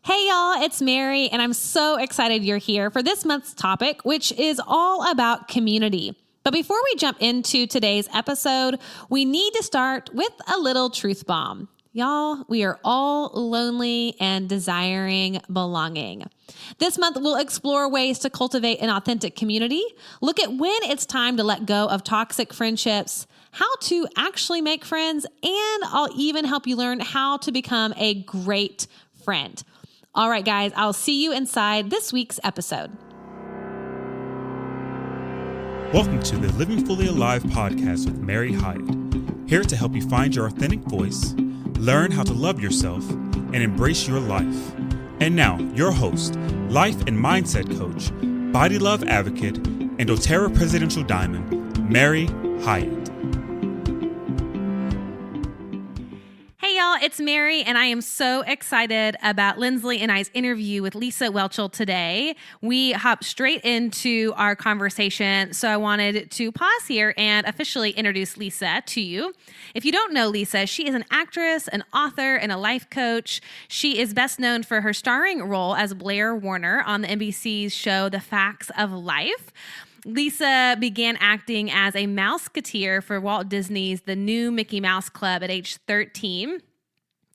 Hey y'all, it's Mary, and I'm so excited you're here for this month's topic, which is all about community. But before we jump into today's episode, we need to start with a little truth bomb. Y'all, we are all lonely and desiring belonging. This month, we'll explore ways to cultivate an authentic community, look at when it's time to let go of toxic friendships, how to actually make friends, and I'll even help you learn how to become a great friend. All right, guys, I'll see you inside this week's episode. Welcome to the Living Fully Alive podcast with Mary Hyatt, here to help you find your authentic voice, learn how to love yourself, and embrace your life. And now, your host, life and mindset coach, body love advocate, and doTERRA Presidential Diamond, Mary Hyatt. Hey y'all, it's Mary, and I am so excited about Lindsley and I's interview with Lisa Whelchel today. We hop straight into our conversation, so I wanted to pause here and officially introduce Lisa to you. If you don't know Lisa, she is an actress, an author, and a life coach. She is best known for her starring role as Blair Warner on the NBC's show The Facts of Life. Lisa began acting as a Mouseketeer for Walt Disney's The New Mickey Mouse Club at age 13.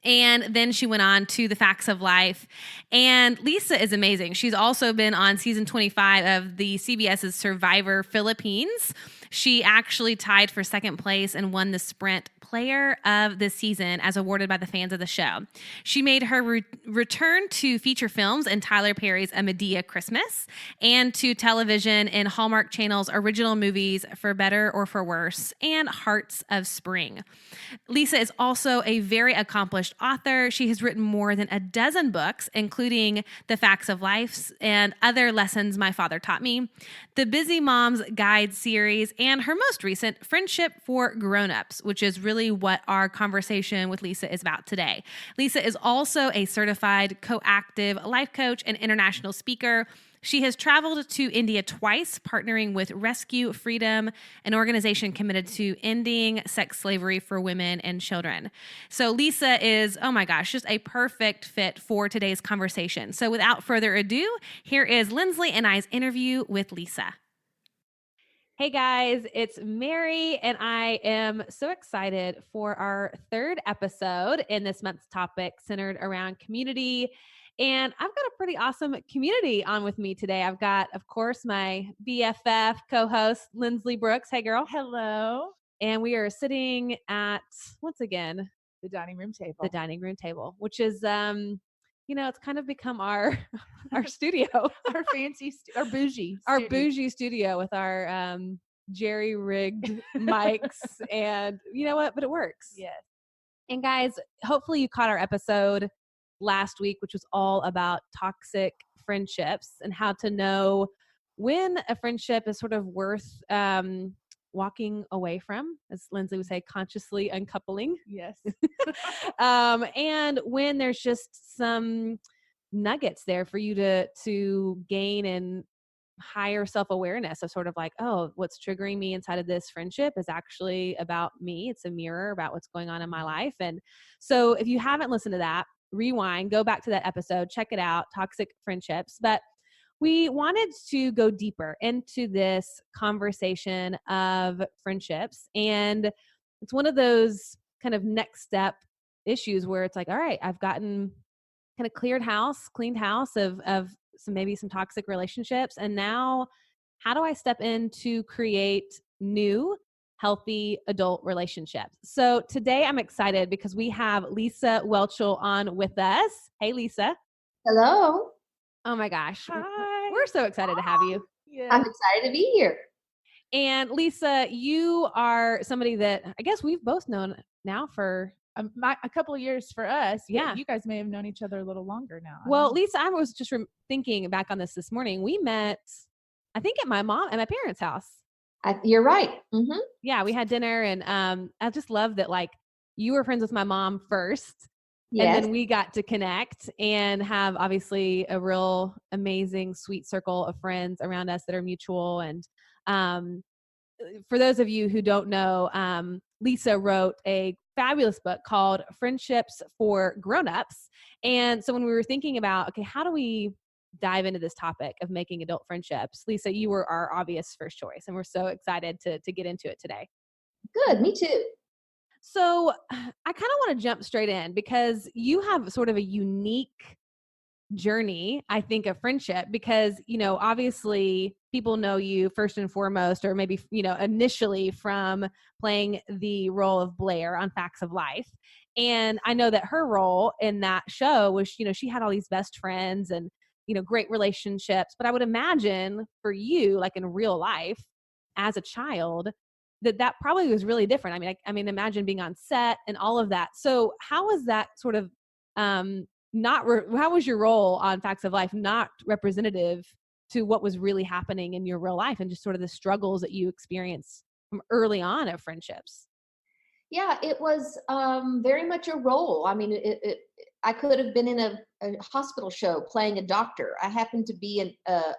And then she went on to The Facts of Life. And Lisa is amazing. She's also been on season 25 of the CBS's Survivor Philippines. She actually tied for second place and won the Sprint Player of the Season as awarded by the fans of the show. She made her return to feature films in Tyler Perry's A Medea Christmas and to television in Hallmark Channel's original movies For Better or For Worse and Hearts of Spring. Lisa is also a very accomplished author. She has written more than a dozen books, including The Facts of Life and Other Lessons My Father Taught Me, the Busy Mom's Guide series, and her most recent, Friendship for Grownups, which is really what our conversation with Lisa is about today. Lisa is also a certified coactive life coach and international speaker. She has traveled to India twice, partnering with Rescue Freedom, an organization committed to ending sex slavery for women and children. So Lisa is, oh my gosh, just a perfect fit for today's conversation. So without further ado, here is Lindsley and I's interview with Lisa. Hey guys, it's Mary, and I am so excited for our third episode in this month's topic centered around community. And I've got a pretty awesome community on with me today. I've got, of course, my BFF co-host, Lindsley Brooks. Hey, girl. Hello. And we are sitting at, once again, The dining room table, which is, it's kind of become our studio, our fancy, our bougie, our bougie studio with our jerry rigged mics, and you know what? But it works. Yes. And guys, hopefully you caught our episode last week, which was all about toxic friendships and how to know when a friendship is sort of worth walking away from, as Lindsley would say, consciously uncoupling. Yes. And when there's just some nuggets there for you to gain and higher self-awareness of sort of like, oh, what's triggering me inside of this friendship is actually about me. It's a mirror about what's going on in my life. And so if you haven't listened to that, rewind, go back to that episode, check it out, Toxic Friendships. But we wanted to go deeper into this conversation of friendships. And it's one of those kind of next step issues where it's like, all right, I've gotten kind of cleaned house of some toxic relationships. And now how do I step in to create new, healthy adult relationships? So today I'm excited because we have Lisa Whelchel on with us. Hey, Lisa. Hello. Oh my gosh. Hi. We're so excited to have you. Yeah. I'm excited to be here. And Lisa, you are somebody that I guess we've both known now for a couple of years for us. Yeah. You guys may have known each other a little longer now. Well, Lisa, I was just thinking back on this morning. We met, I think, at my parents' house. You're right. Mm-hmm. Yeah, we had dinner, and I just love that, like, you were friends with my mom first. Yes. And then we got to connect and have obviously a real amazing, sweet circle of friends around us that are mutual. And for those of you who don't know, Lisa wrote a fabulous book called Friendships for Grownups. And so when we were thinking about, okay, how do we dive into this topic of making adult friendships, Lisa, you were our obvious first choice, and we're so excited to get into it today. Good. Me too. So I kind of want to jump straight in because you have sort of a unique journey, I think, of friendship because, obviously people know you first and foremost, or maybe, initially from playing the role of Blair on Facts of Life. And I know that her role in that show was, she had all these best friends and, great relationships. But I would imagine for you, like in real life as a child, that probably was really different. I mean, imagine being on set and all of that. So how was that sort of, how was your role on Facts of Life not representative to what was really happening in your real life and just sort of the struggles that you experienced from early on of friendships? Yeah, it was very much a role. I mean, I could have been in a hospital show playing a doctor. I happened to be in a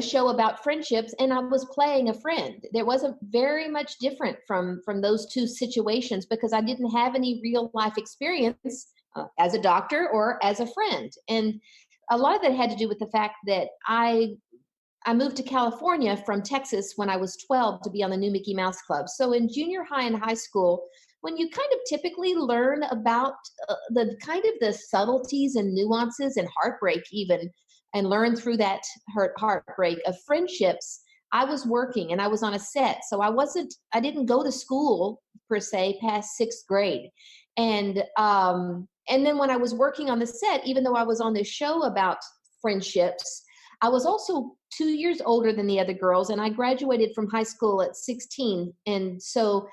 show about friendships, and I was playing a friend. There wasn't very much different from those two situations because I didn't have any real life experience as a doctor or as a friend. And a lot of that had to do with the fact that I moved to California from Texas when I was 12 to be on the new Mickey Mouse Club. So in junior high and high school, when you kind of typically learn about the subtleties and nuances and heartbreak even, and learn through that heartbreak of friendships, I was working and I was on a set. So I didn't go to school per se past sixth grade. And then when I was working on the set, even though I was on this show about friendships, I was also 2 years older than the other girls, and I graduated from high school at 16. And so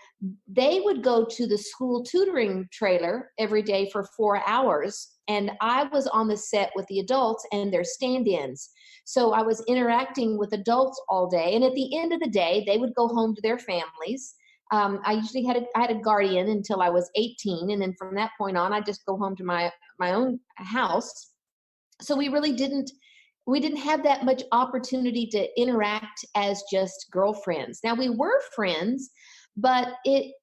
they would go to the school tutoring trailer every day for 4 hours. And I was on the set with the adults and their stand-ins. So I was interacting with adults all day. And at the end of the day, they would go home to their families. I usually had a guardian until I was 18. And then from that point on, I just go home to my own house. So we didn't have that much opportunity to interact as just girlfriends. Now we were friends, but it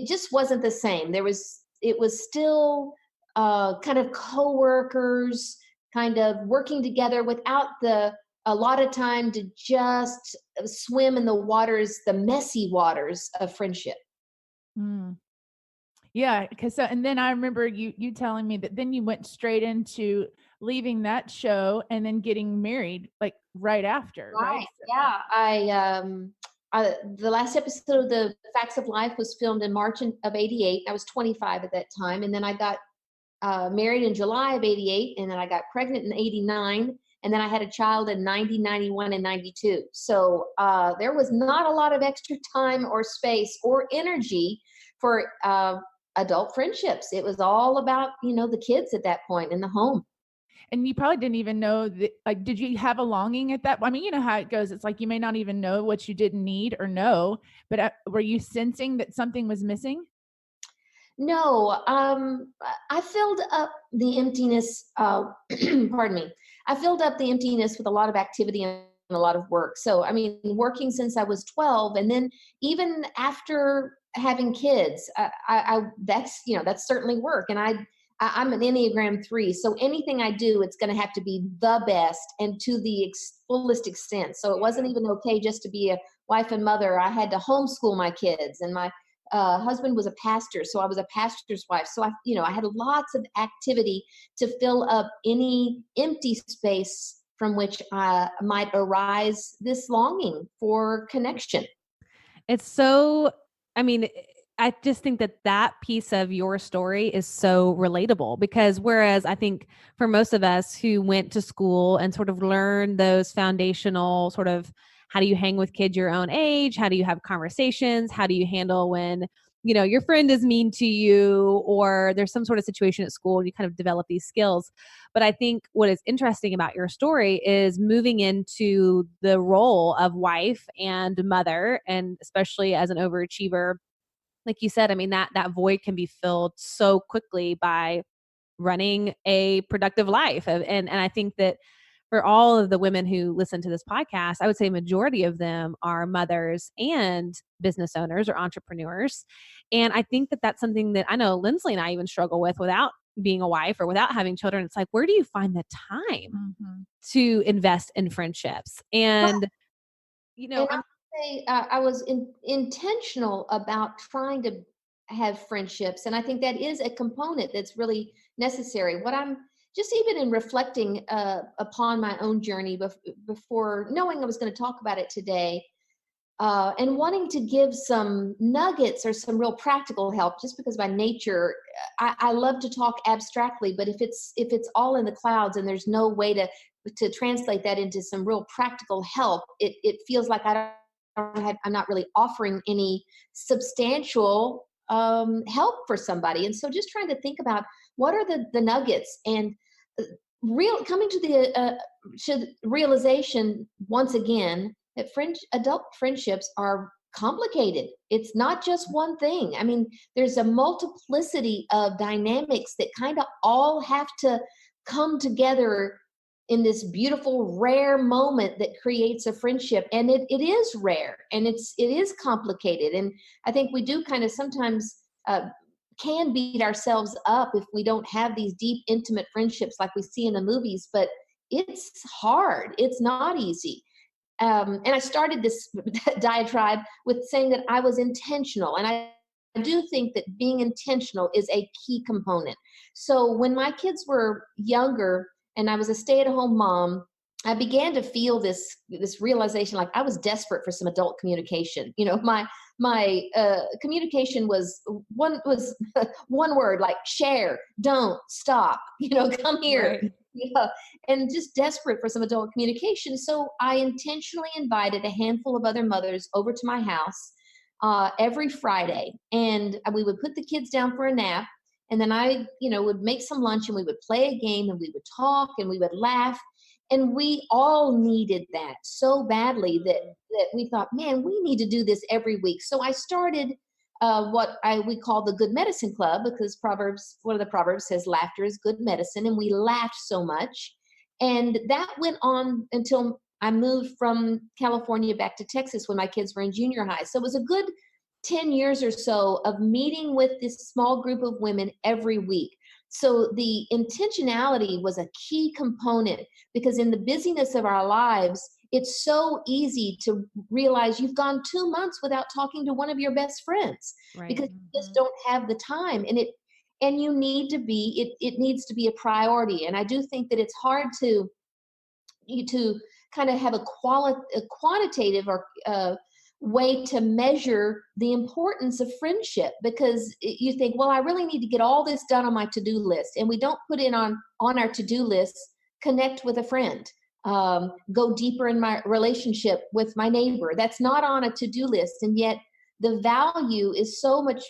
just wasn't the same. It was still kind of coworkers, kind of working together without a lot of time to just swim in the messy waters of friendship. Mm. Yeah, and then I remember you telling me that then you went straight into leaving that show and then getting married like right after, right? Yeah, the last episode of the Facts of Life was filmed in March of '88. I was 25 at that time, and then I got married in July of '88, and then I got pregnant in '89, and then I had a child in '90, '91, and '92. So there was not a lot of extra time or space or energy for adult friendships. It was all about, the kids at that point in the home. And you probably didn't even know that, like, did you have a longing at that? I mean, you know how it goes. It's like you may not even know what you didn't need or know, but were you sensing that something was missing? No, I filled up the emptiness. Pardon me. I filled up the emptiness with a lot of activity and a lot of work. So, I mean, working since I was 12, and then even after having kids, that's certainly work. And I'm an Enneagram 3, so anything I do, it's going to have to be the best and to the fullest extent. So it wasn't even okay just to be a wife and mother. I had to homeschool my kids, and my husband was a pastor, so I was a pastor's wife. So I had lots of activity to fill up any empty space from which might arise this longing for connection. It's so, I just think that piece of your story is so relatable because whereas I think for most of us who went to school and sort of learned those foundational sort of how do you hang with kids your own age? How do you have conversations? How do you handle when, your friend is mean to you or there's some sort of situation at school and you kind of develop these skills. But I think what is interesting about your story is moving into the role of wife and mother, and especially as an overachiever. Like you said, I mean, that void can be filled so quickly by running a productive life. And I think that for all of the women who listen to this podcast, I would say majority of them are mothers and business owners or entrepreneurs. And I think that that's something that I know Lindsley and I even struggle with without being a wife or without having children. It's like, where do you find the time to invest in friendships? And, you know, and I would say I was intentional about trying to have friendships. And I think that is a component that's really necessary. What I'm just even in reflecting upon my own journey before knowing I was going to talk about it today, and wanting to give some nuggets or some real practical help, just because by nature, I love to talk abstractly, but if it's all in the clouds and there's no way to translate that into some real practical help, it feels like I'm not really offering any substantial help for somebody. And so just trying to think about what are the nuggets, and coming to the realization once again that adult friendships are complicated. It's not just one thing. I mean, there's a multiplicity of dynamics that kind of all have to come together in this beautiful, rare moment that creates a friendship. And it is rare, and it is complicated. And I think we do kind of sometimes can beat ourselves up if we don't have these deep, intimate friendships like we see in the movies, but it's hard. It's not easy. And I started this diatribe with saying that I was intentional. And I do think that being intentional is a key component. So when my kids were younger and I was a stay-at-home mom, I began to feel this realization, like I was desperate for some adult communication. You know, my communication was one word, like share, don't, stop, come here. Right. Yeah, and just desperate for some adult communication. So I intentionally invited a handful of other mothers over to my house every Friday, and we would put the kids down for a nap, and then I, would make some lunch, and we would play a game, and we would talk, and we would laugh, and we all needed that so badly that we thought, man, we need to do this every week. So I started what we call the Good Medicine Club, because one of the Proverbs says laughter is good medicine, and we laughed so much. And that went on until I moved from California back to Texas when my kids were in junior high. So it was a good 10 years or so of meeting with this small group of women every week. So the intentionality was a key component, because in the busyness of our lives, it's so easy to realize you've gone 2 months without talking to one of your best friends, Right. because you just don't have the time. And you need to be, it needs to be a priority. And I do think that it's hard to kind of have a quantitative or way to measure the importance of friendship, because you think, well, I really need to get all this done on my to-do list. And we don't put in on our to-do list, connect with a friend. Go deeper in my relationship with my neighbor. That's not on a to-do list. And yet the value is so much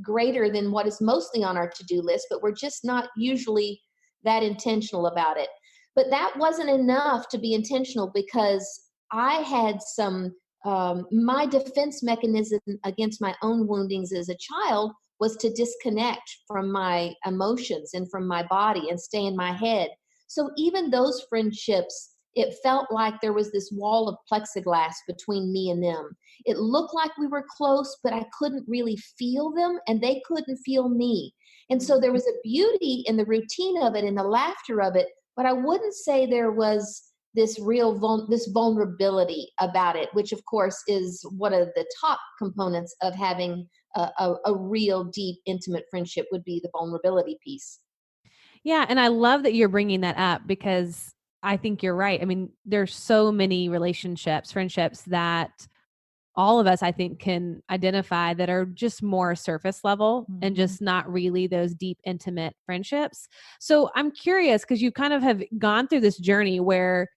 greater than what is mostly on our to-do list, but we're just not usually that intentional about it. But that wasn't enough to be intentional, because I had some, my defense mechanism against my own woundings as a child was to disconnect from my emotions and from my body and stay in my head. So even those friendships, it felt like there was this wall of plexiglass between me and them. It looked like we were close, but I couldn't really feel them, and they couldn't feel me. And so there was a beauty in the routine of it and the laughter of it, but I wouldn't say there was this real this vulnerability about it, which of course is one of the top components of having a real deep, intimate friendship, would be the vulnerability piece. Yeah. And I love that you're bringing that up, because I think you're right. I mean, there's so many relationships, friendships that all of us, I think, can identify that are just more surface level and just not really those deep, intimate friendships. So I'm curious, because you kind of have gone through this journey where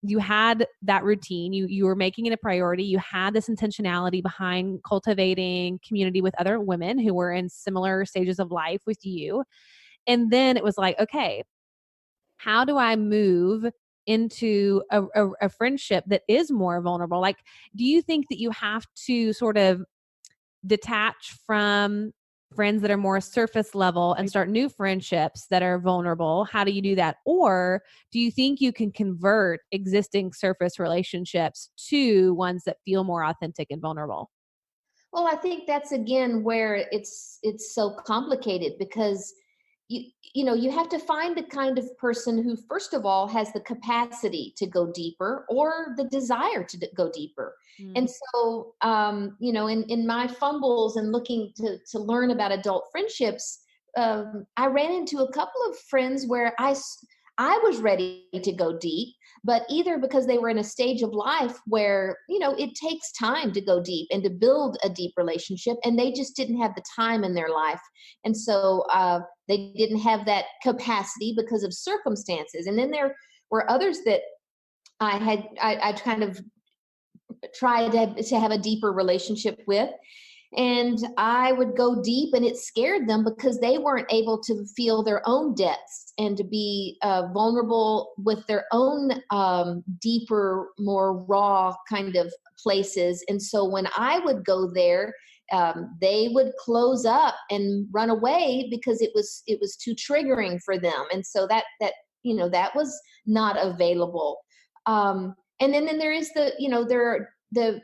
you had that routine, you were making it a priority, you had this intentionality behind cultivating community with other women who were in similar stages of life with you. And then it was like, okay, how do I move into a friendship that is more vulnerable? Like, do you think that you have to sort of detach from friends that are more surface level and start new friendships that are vulnerable? How do you do that? Or do you think you can convert existing surface relationships to ones that feel more authentic and vulnerable? Well, I think that's again where it's so complicated, because you have to find the kind of person who, first of all, has the capacity to go deeper or the desire to go deeper. And so, in my fumbles and looking to learn about adult friendships, I ran into a couple of friends where I was ready to go deep, but either because they were in a stage of life where, it takes time to go deep and to build a deep relationship, and they just didn't have the time in their life. And so they didn't have that capacity because of circumstances. And then there were others that I kind of tried to have a deeper relationship with. And I would go deep, and it scared them because they weren't able to feel their own depths and to be vulnerable with their own deeper, more raw kind of places. And so when I would go there, they would close up and run away because it was too triggering for them. And so that was not available. And then there is the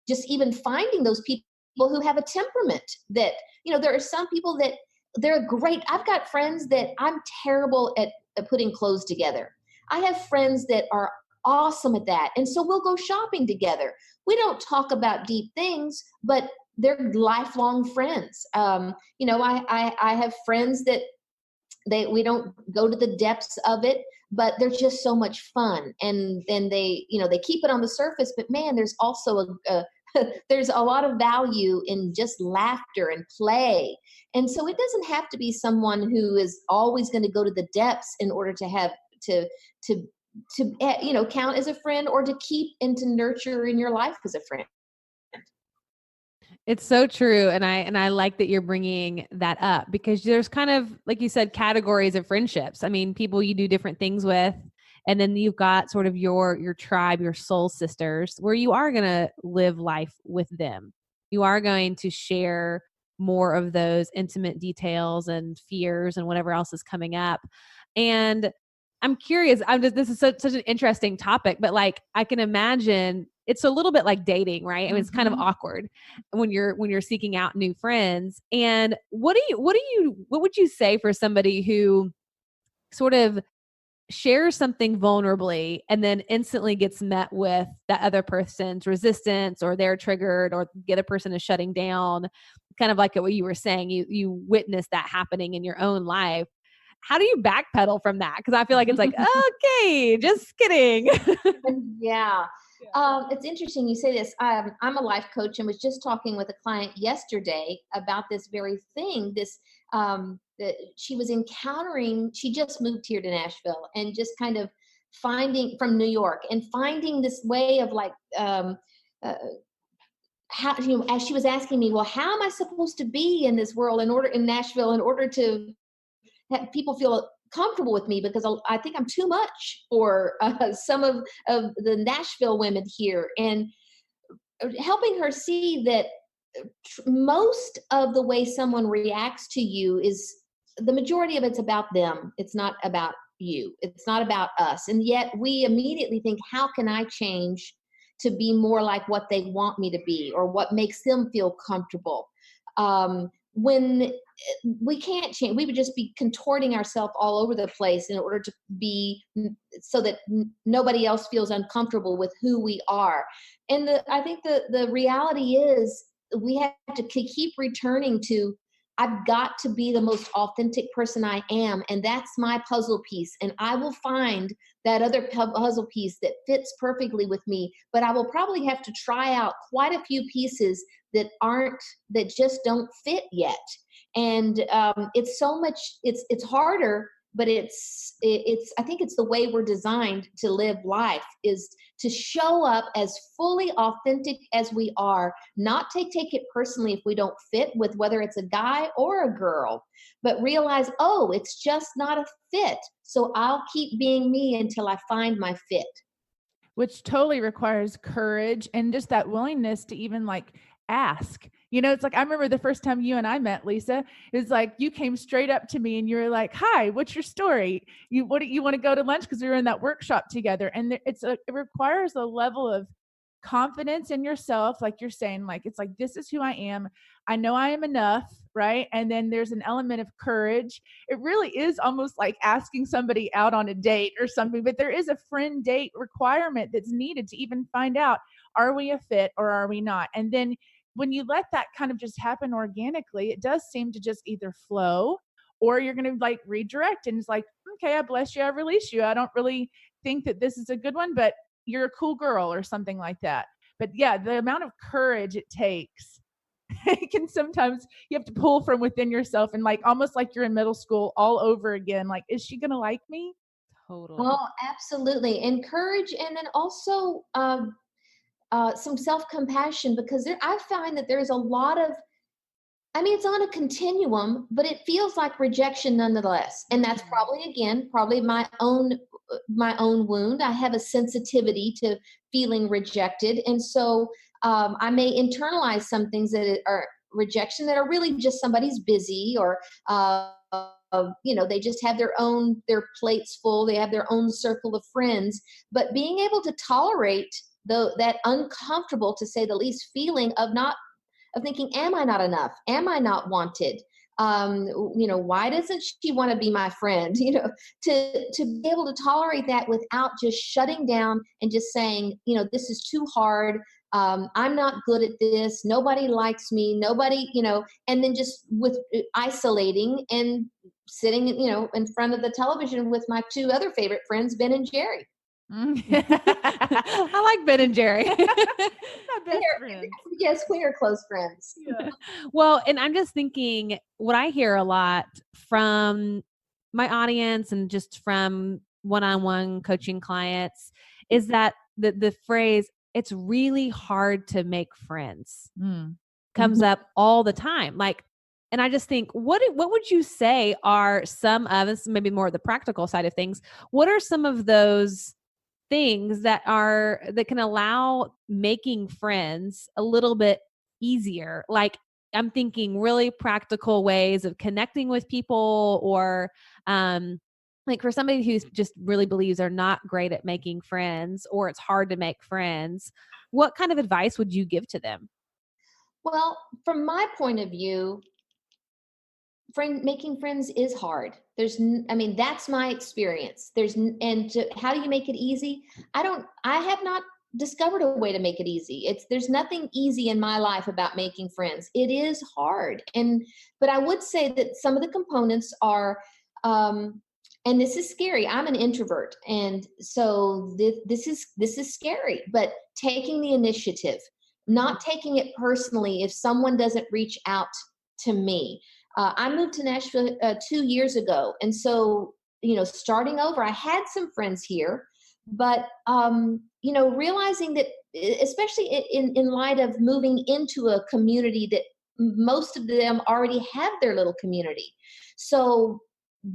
just even finding those people who have a temperament that, there are some people that they're great. I've got friends that I'm terrible at putting clothes together. I have friends that are awesome at that. And so we'll go shopping together. We don't talk about deep things, but they're lifelong friends. I have friends that we don't go to the depths of it, but they're just so much fun. And then they keep it on the surface, but man, there's also there's a lot of value in just laughter and play. And so it doesn't have to be someone who is always going to go to the depths in order to have to count as a friend, or to keep and to nurture in your life as a friend. It's so true. And I like that you're bringing that up, because there's kind of, like you said, categories of friendships. I mean, people you do different things with, and then you've got sort of your tribe, your soul sisters, where you are going to live life with them. You are going to share more of those intimate details and fears and whatever else is coming up. And I'm curious, this is such an interesting topic, but like, I can imagine it's a little bit like dating, right? I mean, it's kind of awkward when you're seeking out new friends. And what would you say for somebody who sort of shares something vulnerably and then instantly gets met with that other person's resistance, or they're triggered, or the other person is shutting down, kind of like what you were saying, you witness that happening in your own life. How do you backpedal from that? Because I feel like it's like, okay, just kidding. Yeah. It's interesting you say this. I'm a life coach and was just talking with a client yesterday about this very thing. That she was encountering. She just moved here to Nashville, and just kind of finding, from New York, and finding this way of like, how, as she was asking me, well, how am I supposed to be in this world in Nashville, in order to have people feel comfortable with me, because I think I'm too much for some of the Nashville women here, and helping her see that most of the way someone reacts to you is, the majority of it's about them. It's not about you. It's not about us. And yet we immediately think, how can I change to be more like what they want me to be, or what makes them feel comfortable? When we can't change, we would just be contorting ourselves all over the place in order to be, so that nobody else feels uncomfortable with who we are. And I think the reality is, we have to keep returning to, I've got to be the most authentic person I am, and that's my puzzle piece. And I will find that other puzzle piece that fits perfectly with me, but I will probably have to try out quite a few pieces that just don't fit yet. And it's so much, it's harder, but it's I think it's the way we're designed to live life, is to show up as fully authentic as we are, not take it personally if we don't fit with whether it's a guy or a girl, but realize, oh, it's just not a fit. So I'll keep being me until I find my fit. Which totally requires courage and just that willingness to even like ask. It's like, I remember the first time you and I met, Lisa, it's like, you came straight up to me and you were like, "Hi, what's your story? What do you want to go to lunch?" Because we were in that workshop together. And it requires a level of confidence in yourself. Like you're saying, like, it's like, this is who I am. I know I am enough. Right. And then there's an element of courage. It really is almost like asking somebody out on a date or something, but there is a friend date requirement that's needed to even find out, are we a fit or are we not? And then when you let that kind of just happen organically, it does seem to just either flow, or you're going to like redirect. And it's like, okay, I bless you, I release you. I don't really think that this is a good one, but you're a cool girl or something like that. But yeah, the amount of courage it takes, it can sometimes, you have to pull from within yourself, and like almost like you're in middle school all over again. Like, is she going to like me? Totally. Oh, absolutely. Encourage, and then also some self-compassion, because I find that there's a lot of, it's on a continuum, but it feels like rejection nonetheless. And that's probably my own wound. I have a sensitivity to feeling rejected. And so I may internalize some things that are rejection that are really just somebody's busy, or they just have their plates full. They have their own circle of friends. But being able to tolerate that uncomfortable, to say the least, feeling of thinking, am I not enough? Am I not wanted? Why doesn't she want to be my friend? To be able to tolerate that without just shutting down and just saying, this is too hard. I'm not good at this. Nobody likes me. Nobody, and then just with isolating and sitting, in front of the television with my two other favorite friends, Ben and Jerry. I like Ben and Jerry. My best friends. Yes, we are close friends. Yeah. Well, and I'm just thinking, what I hear a lot from my audience and just from one-on-one coaching clients is that the phrase, "it's really hard to make friends," comes up all the time. Like, and I just think, what would you say are some of, this maybe more the practical side of things, what are some of those things that can allow making friends a little bit easier? Like, I'm thinking really practical ways of connecting with people, or like for somebody who just really believes they're not great at making friends, or it's hard to make friends, what kind of advice would you give to them? Well, from my point of view, making friends is hard. That's my experience. How do you make it easy? I have not discovered a way to make it easy. There's nothing easy in my life about making friends. It is hard. But I would say that some of the components are, and this is scary. I'm an introvert. And so this is scary, but taking the initiative, not taking it personally if someone doesn't reach out to me. I moved to Nashville 2 years ago. And so, starting over, I had some friends here, but, realizing that, especially in light of moving into a community that most of them already have their little community. So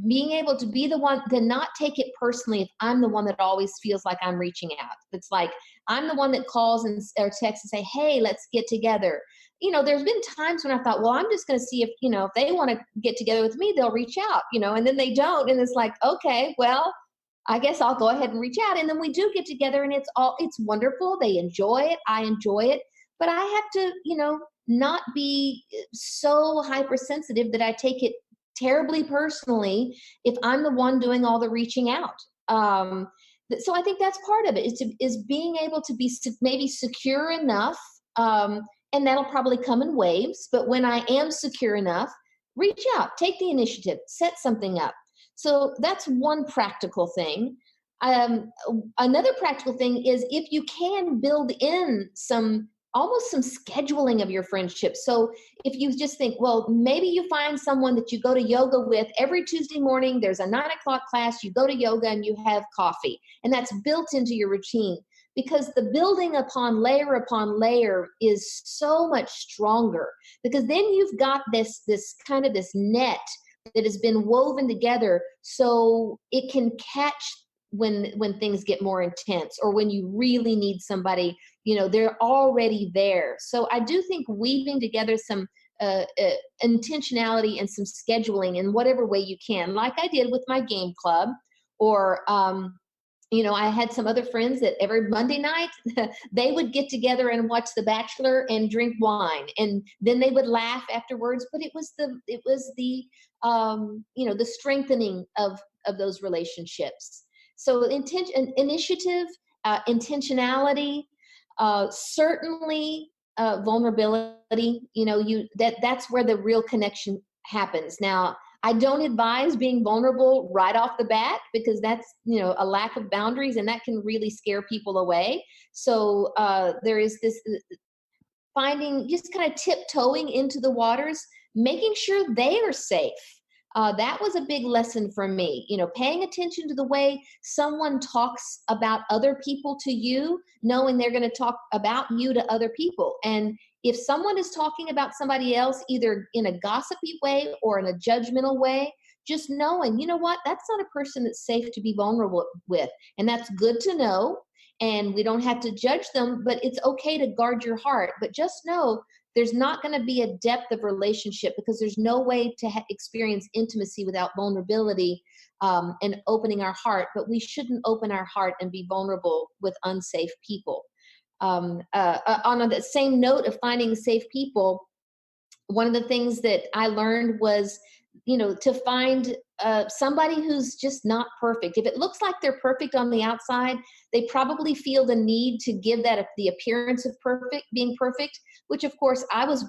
being able to be the one to not take it personally if I'm the one that always feels like I'm reaching out. It's like I'm the one that calls or texts and say, "Hey, let's get together." There's been times when I thought, well, I'm just going to see if they want to get together with me, they'll reach out, and then they don't. And it's like, okay, well, I guess I'll go ahead and reach out. And then we do get together, and it's wonderful. They enjoy it. I enjoy it. But I have to, not be so hypersensitive that I take it terribly personally if I'm the one doing all the reaching out. So I think that's part of it, is being able to be maybe secure enough, and that'll probably come in waves. But when I am secure enough, reach out, take the initiative, set something up. So that's one practical thing. Another practical thing is if you can build in almost some scheduling of your friendship. So if you just think, well, maybe you find someone that you go to yoga with every Tuesday morning, there's a 9:00 class, you go to yoga and you have coffee, and that's built into your routine, because the building upon layer is so much stronger, because then you've got this kind of this net that has been woven together so it can catch when things get more intense, or when you really need somebody, they're already there. So I do think weaving together some intentionality and some scheduling in whatever way you can, like I did with my game club, or I had some other friends that every Monday night they would get together and watch The Bachelor and drink wine, and then they would laugh afterwards. But it was the the strengthening of those relationships. So initiative, intentionality, certainly vulnerability. That's where the real connection happens. Now, I don't advise being vulnerable right off the bat, because that's, a lack of boundaries, and that can really scare people away. So there is this finding, just kind of tiptoeing into the waters, making sure they are safe. That was a big lesson for me, paying attention to the way someone talks about other people to you, knowing they're going to talk about you to other people. And if someone is talking about somebody else, either in a gossipy way or in a judgmental way, just knowing, that's not a person that's safe to be vulnerable with. And that's good to know. And we don't have to judge them, but it's okay to guard your heart. But just know there's not going to be a depth of relationship, because there's no way to experience intimacy without vulnerability and opening our heart. But we shouldn't open our heart and be vulnerable with unsafe people. On the same note of finding safe people, one of the things that I learned was, to find somebody who's just not perfect. If it looks like they're perfect on the outside, they probably feel the need to give that the appearance of being perfect, which of course I was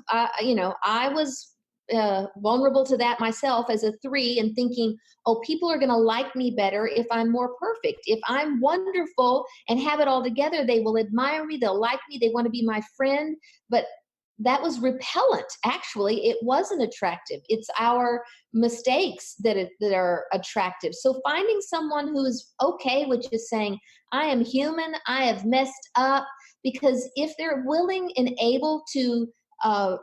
vulnerable to that myself as a 3, and thinking, oh, people are going to like me better if I'm more perfect. If I'm wonderful and have it all together, they will admire me, they'll like me, they want to be my friend. But that was repellent. Actually, it wasn't attractive. It's our mistakes that are attractive. So finding someone who is okay with just saying, I am human, I have messed up, because if they're willing and able to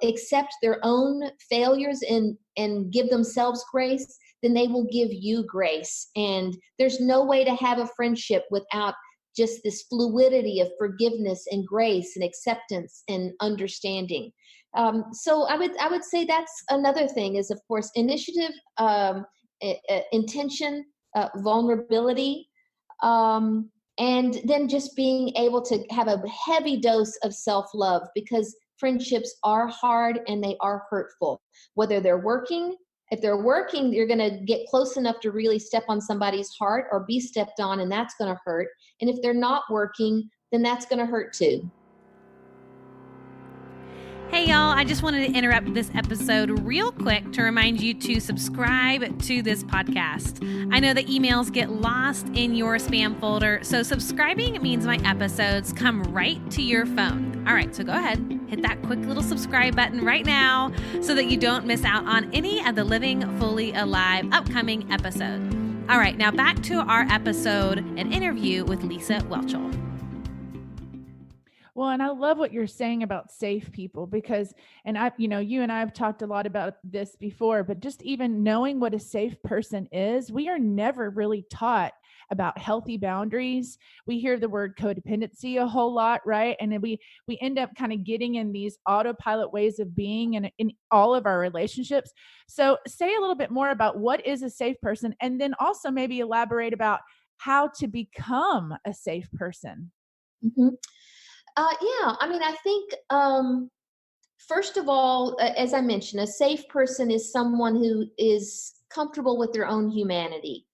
accept their own failures and give themselves grace, then they will give you grace. And there's no way to have a friendship without just this fluidity of forgiveness and grace and acceptance and understanding. So I would say that's another thing is, of course, initiative, intention, vulnerability, and then just being able to have a heavy dose of self-love, because friendships are hard and they are hurtful. Whether they're working, if they're working, you're going to get close enough to really step on somebody's heart or be stepped on, and that's going to hurt. And if they're not working, then that's going to hurt too. Hey y'all, I just wanted to interrupt this episode real quick to remind you to subscribe to this podcast. I know the emails get lost in your spam folder, so subscribing means my episodes come right to your phone. All right, so go ahead, hit that quick little subscribe button right now so that you don't miss out on any of the Living Fully Alive upcoming episodes. All right, now back to our episode and interview with Lisa Whelchel. Well, and I love what you're saying about safe people, because, and you and I have talked a lot about this before, but just even knowing what a safe person is, we are never really taught about healthy boundaries. We hear the word codependency a whole lot, right? And then we end up kind of getting in these autopilot ways of being in all of our relationships. So say a little bit more about what is a safe person, and then also maybe elaborate about how to become a safe person. Mm-hmm. Yeah, I mean, I think, first of all, as I mentioned, a safe person is someone who is comfortable with their own humanity,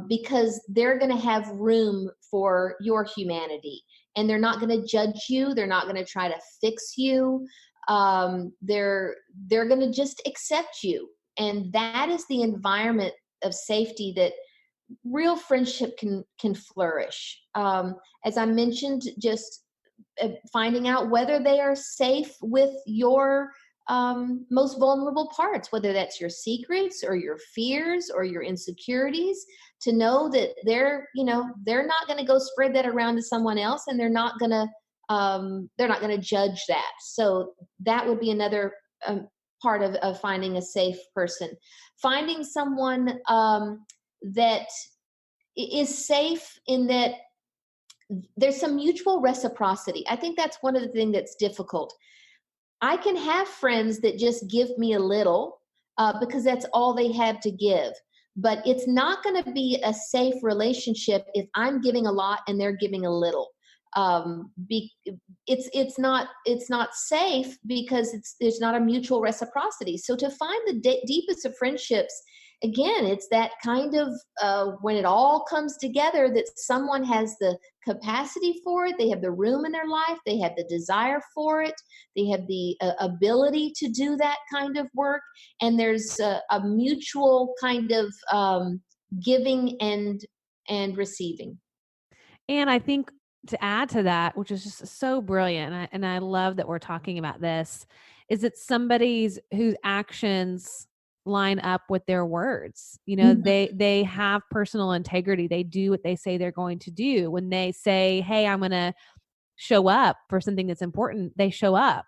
because they're going to have room for your humanity, and they're not going to judge you. They're not going to try to fix you. They're going to just accept you. And that is the environment of safety that real friendship can flourish. As I mentioned, just finding out whether they are safe with your most vulnerable parts, whether that's your secrets or your fears or your insecurities, to know that they're not going to go spread that around to someone else, and they're not going to judge that. So that would be another part of finding a safe person. Finding someone that is safe in that there's some mutual reciprocity. I think that's one of the things that's difficult. I can have friends that just give me a little because that's all they have to give. But it's not going to be a safe relationship if I'm giving a lot and they're giving a little. It's not safe because there's not a mutual reciprocity. So to find the deepest of friendships, again, it's that kind of when it all comes together, that someone has the capacity for it, they have the room in their life, they have the desire for it, they have the ability to do that kind of work, and there's a mutual kind of giving and receiving. And I think to add to that, which is just so brilliant, and I love that we're talking about this, is it somebody's whose actions line up with their words. You know, they have personal integrity. They do what they say they're going to do. When they say, "Hey, I'm going to show up for something that's important," they show up.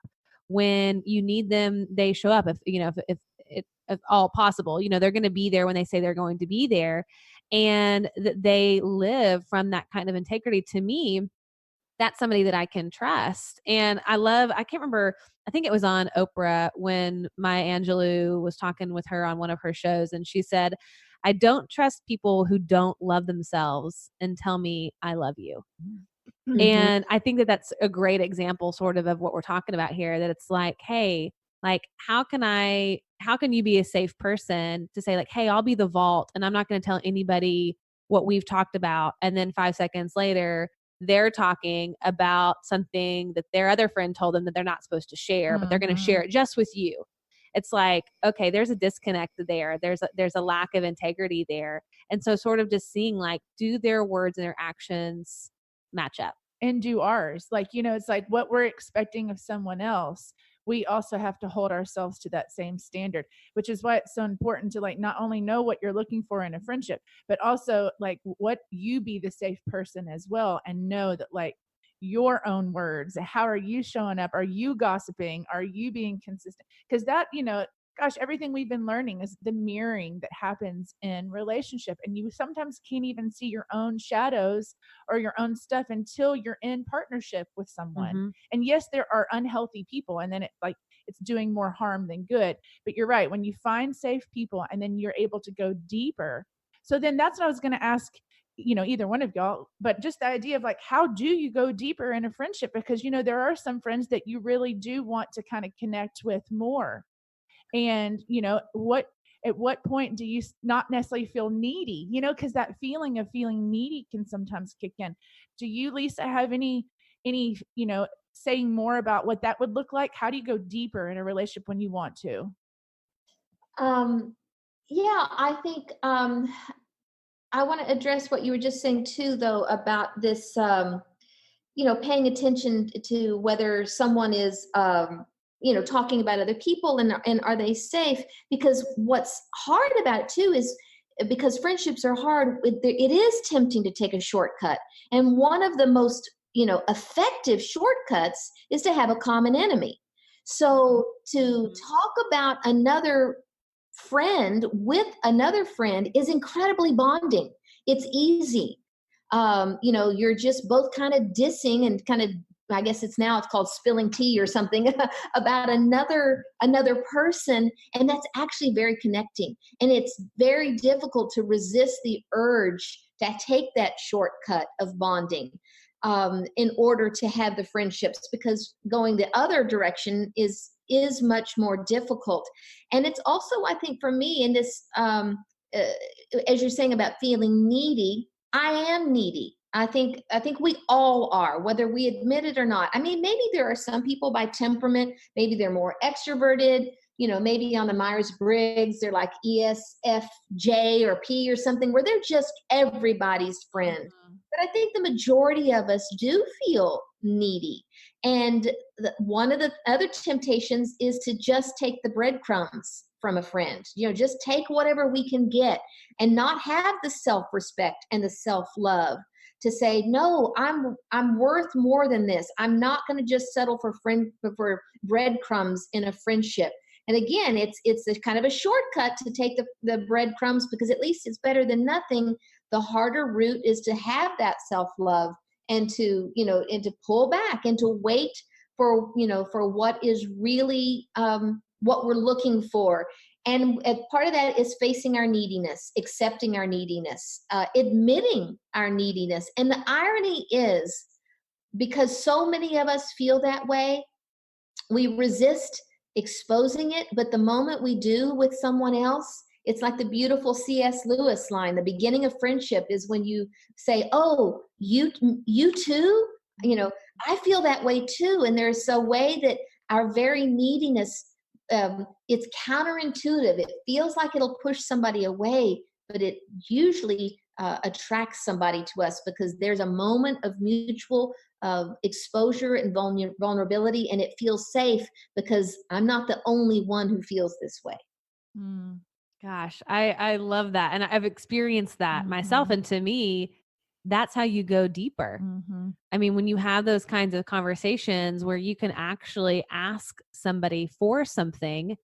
When you need them, they show up. If all possible, you know, they're going to be there when they say they're going to be there, and that they live from that kind of integrity. To me, that's somebody that I can trust. And I can't remember, I think it was on Oprah when Maya Angelou was talking with her on one of her shows. And she said, "I don't trust people who don't love themselves and tell me I love you." Mhm. And I think that that's a great example sort of what we're talking about here, that it's like, hey, like, how can you be a safe person to say like, "Hey, I'll be the vault and I'm not going to tell anybody what we've talked about." And then 5 seconds later, they're talking about something that their other friend told them that they're not supposed to share, but they're going to share it just with you. It's like, okay, there's a disconnect there. There's a lack of integrity there. And so sort of just seeing like, do their words and their actions match up? And do ours. Like, you know, it's like what we're expecting of someone else, we also have to hold ourselves to that same standard, which is why it's so important to like not only know what you're looking for in a friendship, but also like what you be the safe person as well, and know that like your own words, how are you showing up? Are you gossiping? Are you being consistent? Because that, you know, gosh, everything we've been learning is the mirroring that happens in relationship, and you sometimes can't even see your own shadows or your own stuff until you're in partnership with someone. Mm-hmm. And yes, there are unhealthy people, and then it's doing more harm than good. But you're right, when you find safe people and then you're able to go deeper. So then that's what I was going to ask, you know, either one of y'all, but just the idea of like, how do you go deeper in a friendship? Because, you know, there are some friends that you really do want to kind of connect with more. And, you know, at what point do you not necessarily feel needy, you know, because that feeling of feeling needy can sometimes kick in. Do you, Lisa, have any, you know, saying more about what that would look like? How do you go deeper in a relationship when you want to? Yeah, I think I want to address what you were just saying too, though, about this, you know, paying attention to whether someone is, you know, talking about other people and are they safe? Because what's hard about it too is because friendships are hard, it is tempting to take a shortcut. And one of the most, you know, effective shortcuts is to have a common enemy. So to talk about another friend with another friend is incredibly bonding. It's easy. You know, you're just both kind of dissing and kind of, I guess it's called spilling tea or something about another person, and that's actually very connecting. And it's very difficult to resist the urge to take that shortcut of bonding in order to have the friendships, because going the other direction is much more difficult. And it's also, I think, for me in this, as you're saying about feeling needy, I am needy. I think we all are, whether we admit it or not. I mean, maybe there are some people by temperament, maybe they're more extroverted, you know, maybe on the Myers-Briggs, they're like ESFJ or P or something, where they're just everybody's friend. But I think the majority of us do feel needy. And one of the other temptations is to just take the breadcrumbs from a friend, you know, just take whatever we can get and not have the self-respect and the self-love to say, no, I'm worth more than this. I'm not going to just settle for breadcrumbs in a friendship. And again, it's a kind of a shortcut to take the breadcrumbs, because at least it's better than nothing. the harder route is to have that self-love and to, and to pull back and to wait for, for what is really what we're looking for. And part of that is facing our neediness, accepting our neediness, admitting our neediness. And the irony is, because so many of us feel that way, we resist exposing it. But the moment we do with someone else, it's like the beautiful C.S. Lewis line, the beginning of friendship is when you say, oh, you too? I feel that way too. And there's a way that our very neediness, it's counterintuitive. It feels like it'll push somebody away, but it usually attracts somebody to us because there's a moment of mutual exposure and vulnerability, and it feels safe because I'm not the only one who feels this way. Gosh, I love that. And I've experienced that myself. And to me, that's how you go deeper. I mean, when you have those kinds of conversations where you can actually ask somebody for something,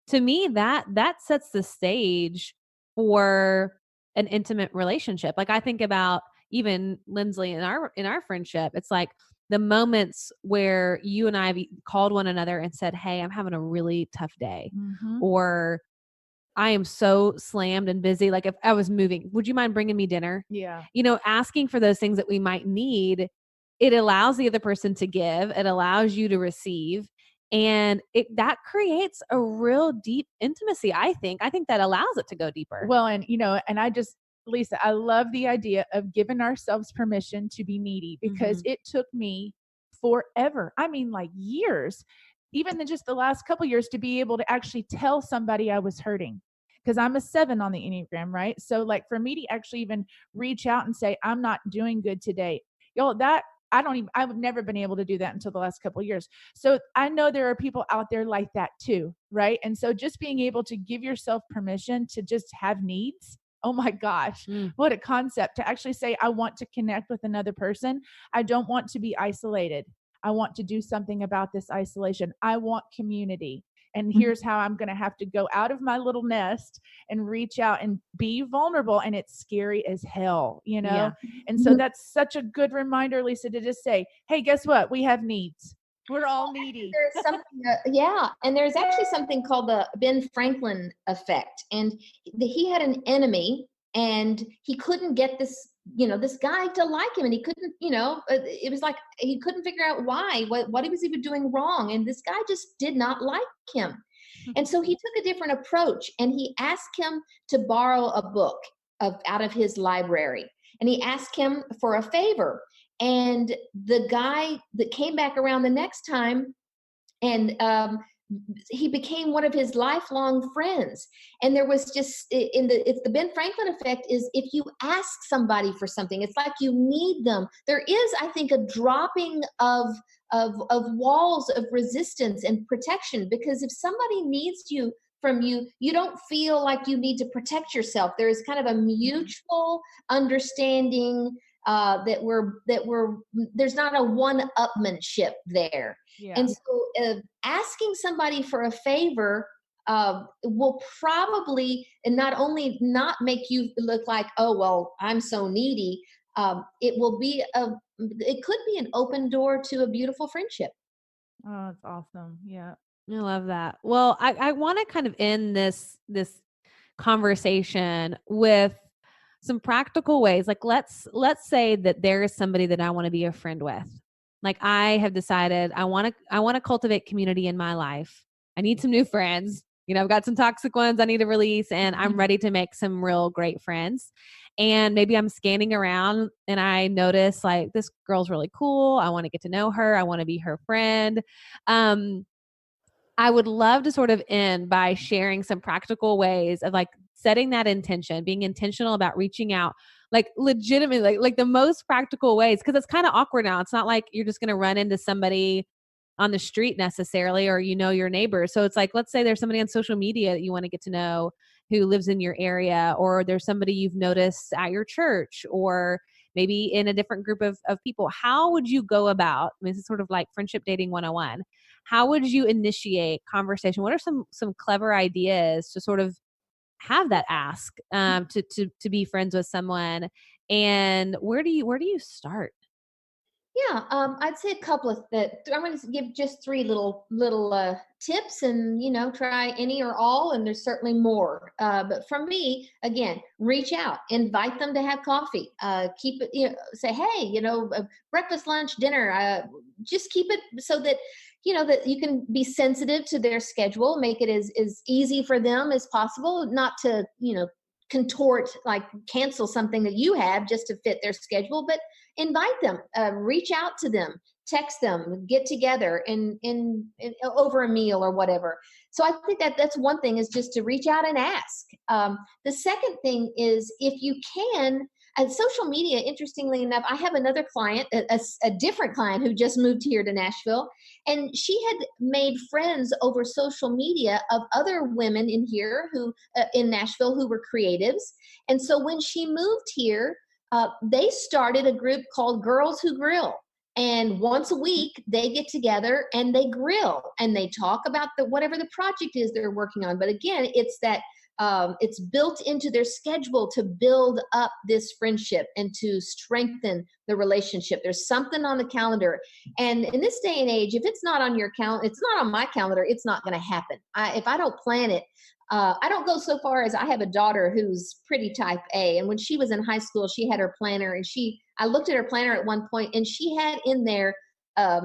to me, that sets the stage for an intimate relationship. Like I think about even Lindsley in our friendship, it's like the moments where you and I have called one another and said, hey, I'm having a really tough day, or I am so slammed and busy. Like if I was moving, would you mind bringing me dinner? Yeah. Asking for those things that we might need, it allows the other person to give, it allows you to receive. And that creates a real deep intimacy. I think that allows it to go deeper. Well, and Lisa, I love the idea of giving ourselves permission to be needy, because it took me forever. I mean, like years, even in just the last couple years, to be able to actually tell somebody I was hurting, because I'm a 7 on the Enneagram, right? So like for me to actually even reach out and say, I'm not doing good today, that I've never been able to do that until the last couple of years. So I know there are people out there like that too, right? And so just being able to give yourself permission to just have needs. Oh my gosh, what a concept to actually say, I want to connect with another person. I don't want to be isolated. I want to do something about this isolation. I want community. And here's how I'm going to have to go out of my little nest and reach out and be vulnerable. And it's scary as hell, Yeah. And so that's such a good reminder, Lisa, to just say, hey, guess what? We have needs. We're all needy. There's something, and there's actually something called the Ben Franklin effect. And he had an enemy, and he couldn't get this guy to like him, and he couldn't, it was like he couldn't figure out why, what he was even doing wrong, and this guy just did not like him. And so he took a different approach, and he asked him to borrow a book out of his library, and he asked him for a favor. And the guy that came back around the next time, and he became one of his lifelong friends. And there was just it's the Ben Franklin effect is if you ask somebody for something, it's like you need them. There is, I think, a dropping of walls of resistance and protection, because if somebody needs from you, you don't feel like you need to protect yourself. There is kind of a mutual understanding that there's not a one-upmanship there. Yeah. And so asking somebody for a favor will probably, and not only not make you look like, oh, well, I'm so needy. It could be an open door to a beautiful friendship. Oh, that's awesome. Yeah. I love that. Well, I want to kind of end this conversation with some practical ways. Like let's say that there is somebody that I want to be a friend with. Like I have decided I want to cultivate community in my life. I need some new friends. I've got some toxic ones I need to release, and I'm ready to make some real great friends. And maybe I'm scanning around and I notice like this girl's really cool. I want to get to know her. I want to be her friend. I would love to sort of end by sharing some practical ways of like setting that intention, being intentional about reaching out, like legitimately, like the most practical ways. Cause it's kind of awkward now. It's not like you're just going to run into somebody on the street necessarily, or your neighbor. So it's like, let's say there's somebody on social media that you want to get to know who lives in your area, or there's somebody you've noticed at your church, or maybe in a different group of people. How would you go about, this is sort of like friendship dating 101. How would you initiate conversation? What are some clever ideas to sort of have that ask to be friends with someone. And where do you start? Yeah, I'd say a couple of that. I'm going to give just three little tips, and try any or all. And there's certainly more. But from me, again, reach out, invite them to have coffee. Keep it, say, hey, breakfast, lunch, dinner. Just keep it so that that you can be sensitive to their schedule. Make it as easy for them as possible, not to contort, like cancel something that you have just to fit their schedule, but invite them, reach out to them, text them, get together in over a meal or whatever. So I think that's one thing, is just to reach out and ask. The second thing is, if you can, and social media, interestingly enough, I have another client, a different client who just moved here to Nashville, and she had made friends over social media of other women in here who, in Nashville, who were creatives. And so when she moved here, they started a group called Girls Who Grill. And once a week, they get together and they grill and they talk about whatever the project is they're working on. But again, it's that it's built into their schedule to build up this friendship and to strengthen the relationship. There's something on the calendar. And in this day and age, if it's not on your calendar, it's not on my calendar, it's not going to happen. If I don't plan it, I don't go so far as, I have a daughter who's pretty type A. And when she was in high school, she had her planner, and I looked at her planner at one point, and she had in there a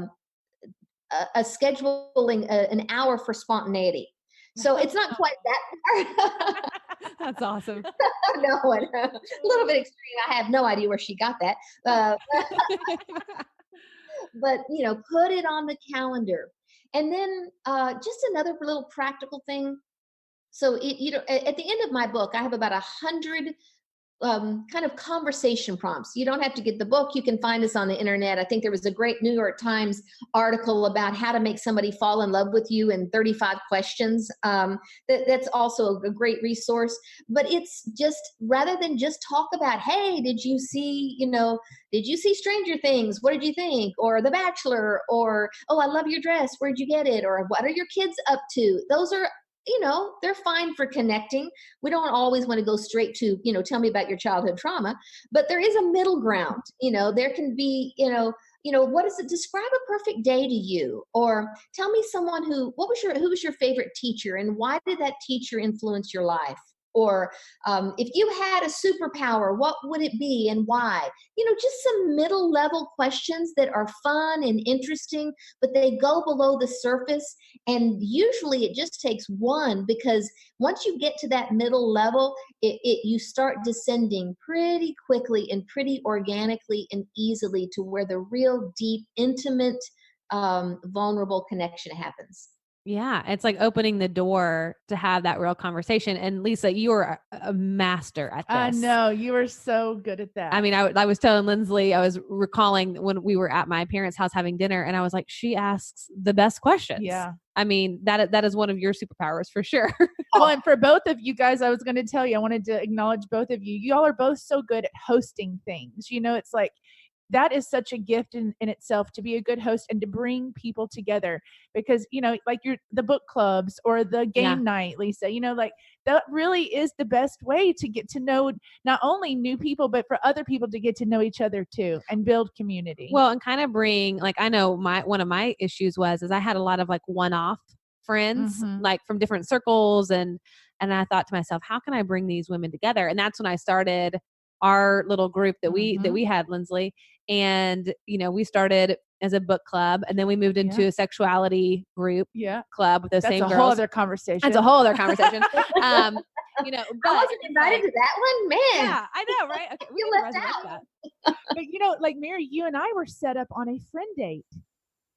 scheduling an hour for spontaneity. So it's not quite that far. That's awesome. No, a little bit extreme. I have no idea where she got that. But put it on the calendar. And then just another little practical thing. So at the end of my book, I have about 100 kind of conversation prompts. You don't have to get the book. You can find us on the internet. I think there was a great New York Times article about how to make somebody fall in love with you in 35 questions. That's also a great resource. But it's just, rather than just talk about, hey, did you see Stranger Things? What did you think? Or The Bachelor? Or, oh, I love your dress. Where'd you get it? Or what are your kids up to? Those are, they're fine for connecting. We don't always want to go straight to, tell me about your childhood trauma, but there is a middle ground. There can be, what is it? Describe a perfect day to you, or tell me someone who was your favorite teacher, and why did that teacher influence your life? Or if you had a superpower, what would it be and why? Just some middle level questions that are fun and interesting, but they go below the surface. And usually it just takes one, because once you get to that middle level, you start descending pretty quickly and pretty organically and easily to where the real deep, intimate, vulnerable connection happens. Yeah, it's like opening the door to have that real conversation. And Lisa, you are a master at this. I know, you are so good at that. I mean, I was telling Lindsley, I was recalling when we were at my parents' house having dinner, and I was like, she asks the best questions. Yeah. I mean, that is one of your superpowers for sure. Well, and for both of you guys, I was going to tell you, I wanted to acknowledge both of you. Y'all are both so good at hosting things. It's like, that is such a gift in itself, to be a good host and to bring people together, because, like the book clubs or the game night, Lisa, like that really is the best way to get to know not only new people, but for other people to get to know each other too and build community. Well, and kind of bring, like, I know one of my issues is I had a lot of like one-off friends, like from different circles. And I thought to myself, how can I bring these women together? And that's when I started our little group that we had, Lindsley. And, we started as a book club, and then we moved into a sexuality group club with those same girls. That's a whole other conversation. That's a whole other conversation. But, I wasn't invited to that one, man. Yeah, I know, right? Okay, You left out. But like Mary, you and I were set up on a friend date.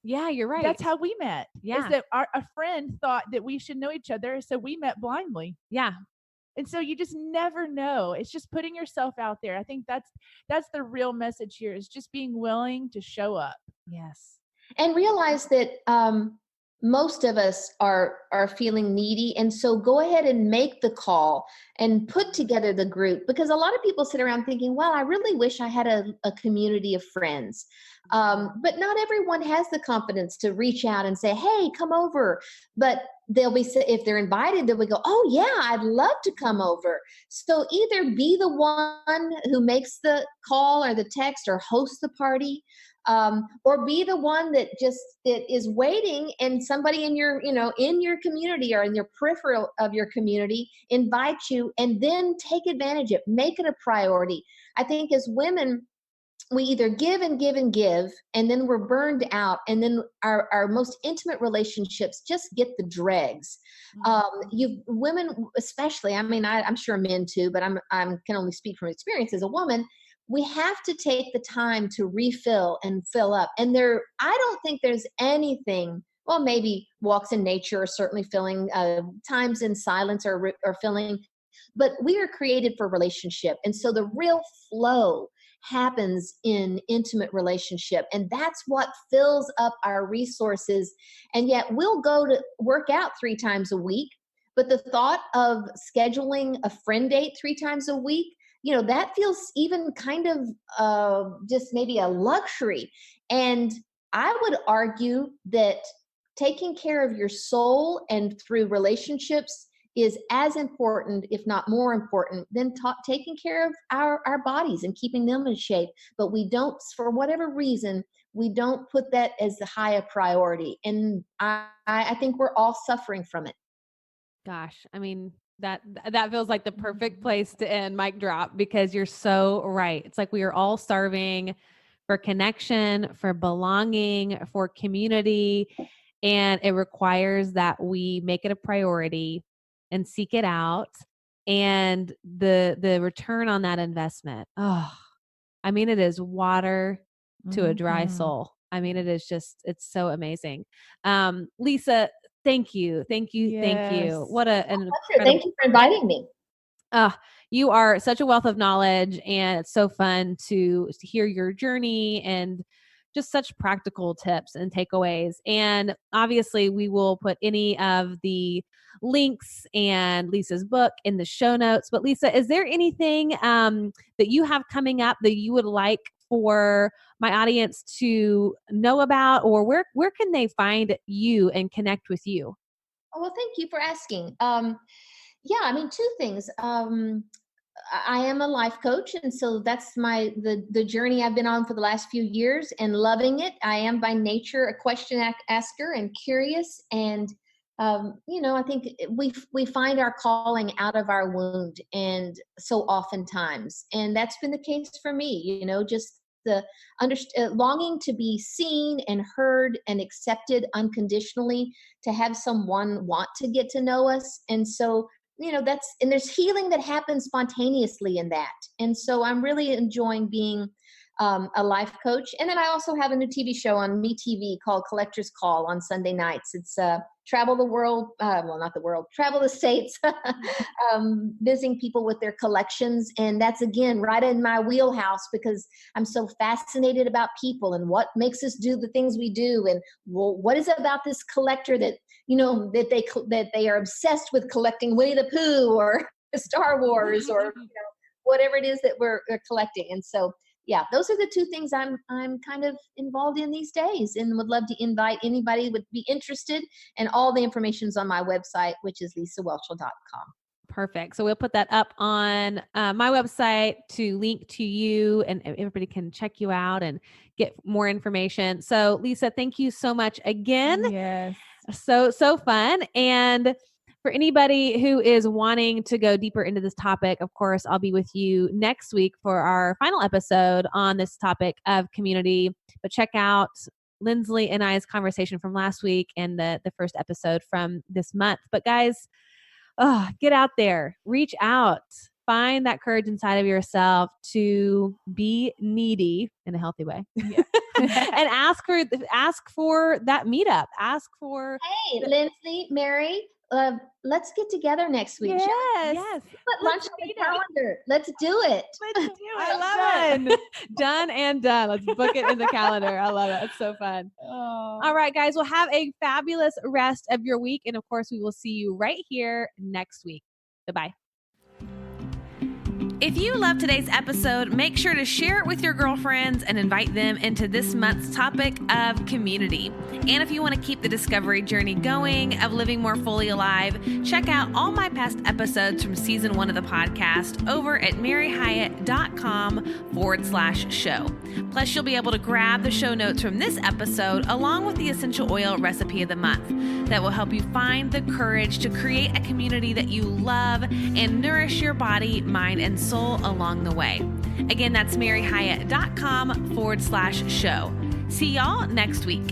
Yeah, you're right. That's how we met. Yeah. Is that a friend thought that we should know each other, so we met blindly. Yeah. And so you just never know. It's just putting yourself out there. I think that's the real message here, is just being willing to show up. Yes. And realize that most of us are feeling needy. And so go ahead and make the call and put together the group, because a lot of people sit around thinking, well, I really wish I had a community of friends. But not everyone has the confidence to reach out and say, hey, come over. But if they're invited, they'll go, oh yeah, I'd love to come over. So either be the one who makes the call or the text or host the party, or be the one that is waiting, and somebody in your community or in your peripheral of your community invite you, and then take advantage of it, make it a priority. I think as women, we either give and give and give, and then we're burned out, and then our most intimate relationships just get the dregs. Women especially, I mean, I'm sure men too, but I can only speak from experience as a woman. We have to take the time to refill and fill up. And I don't think there's anything, well, maybe walks in nature are certainly filling, times in silence or filling, but we are created for relationship. And so the real flow happens in intimate relationship, and that's what fills up our resources. And yet we'll go to work out 3 times a week, but the thought of scheduling a friend date 3 times a week, that feels even kind of just maybe a luxury. And I would argue that taking care of your soul and through relationships is as important, if not more important, than taking care of our bodies and keeping them in shape. But we don't, for whatever reason, we don't put that as the higher priority. And I think we're all suffering from it. Gosh, I mean, that feels like the perfect place to end, mic drop, because you're so right. It's like we are all starving for connection, for belonging, for community. And it requires that we make it a priority and seek it out. And the return on that investment, I mean, it is water to a dry soul. I mean, it is just, it's so amazing. Lisa, thank you. Thank you. Thank you. What an incredible. Thank you for inviting me. You are such a wealth of knowledge, and it's so fun to hear your journey and just such practical tips and takeaways. And obviously we will put any of the links and Lisa's book in the show notes. But Lisa, is there anything that you have coming up that you would like for my audience to know about, or where can they find you and connect with you? Oh, well, thank you for asking. Yeah, I mean, 2 things. I am a life coach, and so that's the journey I've been on for the last few years, and loving it. I am by nature a question asker and curious, and I think we find our calling out of our wound, and so oftentimes, and that's been the case for me. Just the longing to be seen and heard and accepted unconditionally, to have someone want to get to know us, and so. And there's healing that happens spontaneously in that. And so I'm really enjoying being a life coach. And then I also have a new TV show on MeTV called Collector's Call on Sunday nights. It's travel the world, not the world, travel the states, visiting people with their collections. And that's, again, right in my wheelhouse, because I'm so fascinated about people and what makes us do the things we do. And what is it about this collector that, that they are obsessed with collecting Winnie the Pooh or Star Wars or whatever it is that we're collecting. And so, yeah, those are the 2 things I'm kind of involved in these days, and would love to invite anybody who would be interested. And all the information's on my website, which is lisawhelchel.com. Perfect. So we'll put that up on my website to link to you, and everybody can check you out and get more information. So Lisa, thank you so much again. Yes. So fun. And for anybody who is wanting to go deeper into this topic, of course, I'll be with you next week for our final episode on this topic of community. But check out Lindsley and I's conversation from last week and the first episode from this month. But guys, get out there, reach out, find that courage inside of yourself to be needy in a healthy way. Yeah. And ask for that meetup. Ask for, hey, Lindsley, Mary, let's get together next week. Yes. Put lunch on the calendar. Let's do it. Let's do it. I love it. Done and done. Let's book it in the calendar. I love it. It's so fun. Oh. All right, guys. Well, have a fabulous rest of your week. And of course, we will see you right here next week. Goodbye. If you love today's episode, make sure to share it with your girlfriends and invite them into this month's topic of community. And if you want to keep the discovery journey going of living more fully alive, check out all my past episodes from season 1 of the podcast over at maryhyatt.com/show. Plus, you'll be able to grab the show notes from this episode along with the essential oil recipe of the month that will help you find the courage to create a community that you love and nourish your body, mind, and soul along the way. Again, that's maryhyatt.com/show. See y'all next week.